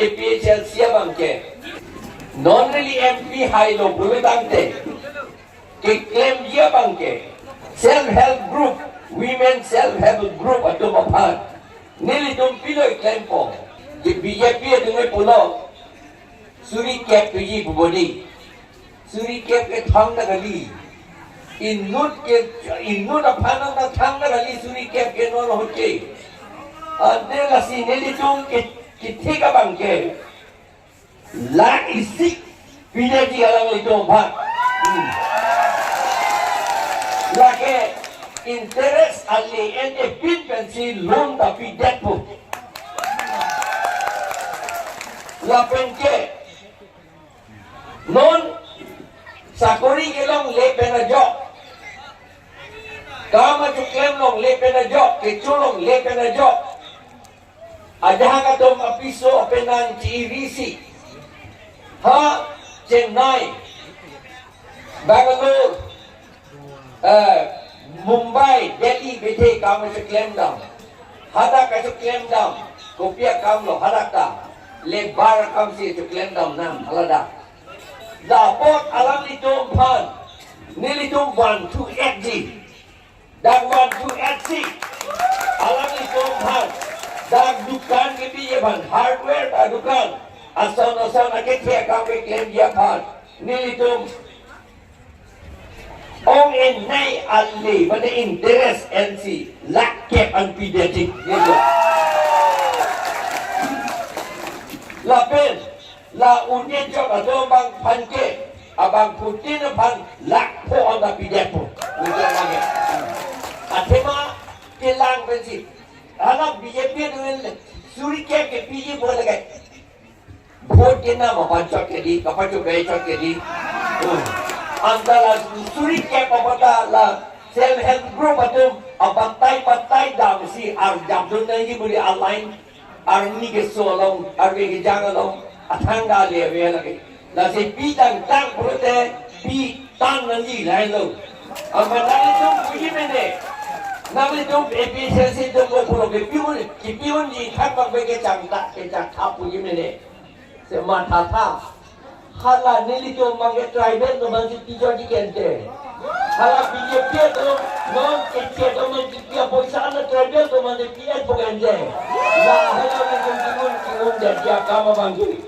APHL siya bangke. Non-really MP high lo bulu tangte. Ke claim dia bangke. Self-help group, women self-help group atum aphan. Nili tum piloy claim po. Ke BJP dungai pulo. Suri cap tuji bubodi. Suri cap ke thang na gali. Innut aphan na thang na gali suri cap ke non hoche. Adela si nili tum ke thika bangke. La isik PJI Alangli tum aphan. Lake interest ali and a pin pensi loan tapi debt book. La penke non sakori kelong le pena job. Kama cuklem long le pena job, keculong le pena job. Ajaha katong apiso penan CEVC. Ha Chennai, Bangalore, Mumbai, Delhi, Bethe kamu claim down. Hada kamu claim down. Kopiak kamu hada ka. Lebar kamu si claim down nam halada. Dapot Alangli tum pan. Nili tum 128G. Dan 128C. Alangli tum pan. Dan dukan kepi pan. Hardware dan dukan. Asal-asal nak kaya kamu claim dia pan. Nili tum Ong en nai ali pada interest NC lakke anpidetik gitu. Lapen la unit job atau bang panke abang putin pan lakpo on the pidepo. Gitu lagi. Atema kelang pensi. Anak BJP dengan suri ke PJ boleh lagi. Vote kena mapancok kedi, kapancok becok kedi. Antara suri ke pemata la self help group atum abatai dam si arjam dunia ini boleh align arni ke solong arni ke jangalong atangga lewe lagi. Nasi pitang tang prote pi tang nanti lain lo. Amanah itu puji mende. Nabi itu efisiensi itu berpuluh kepiun di kamar bagi cangkak kecak puji mende. Semata tak. Hala nili tu mangge tribal tu masih tiga di kente. Hala BJP tu non kecil tu masih tiga poisa na tribal tu masih tiga pokoknya. Lah hala macam kimun dia kama bangki.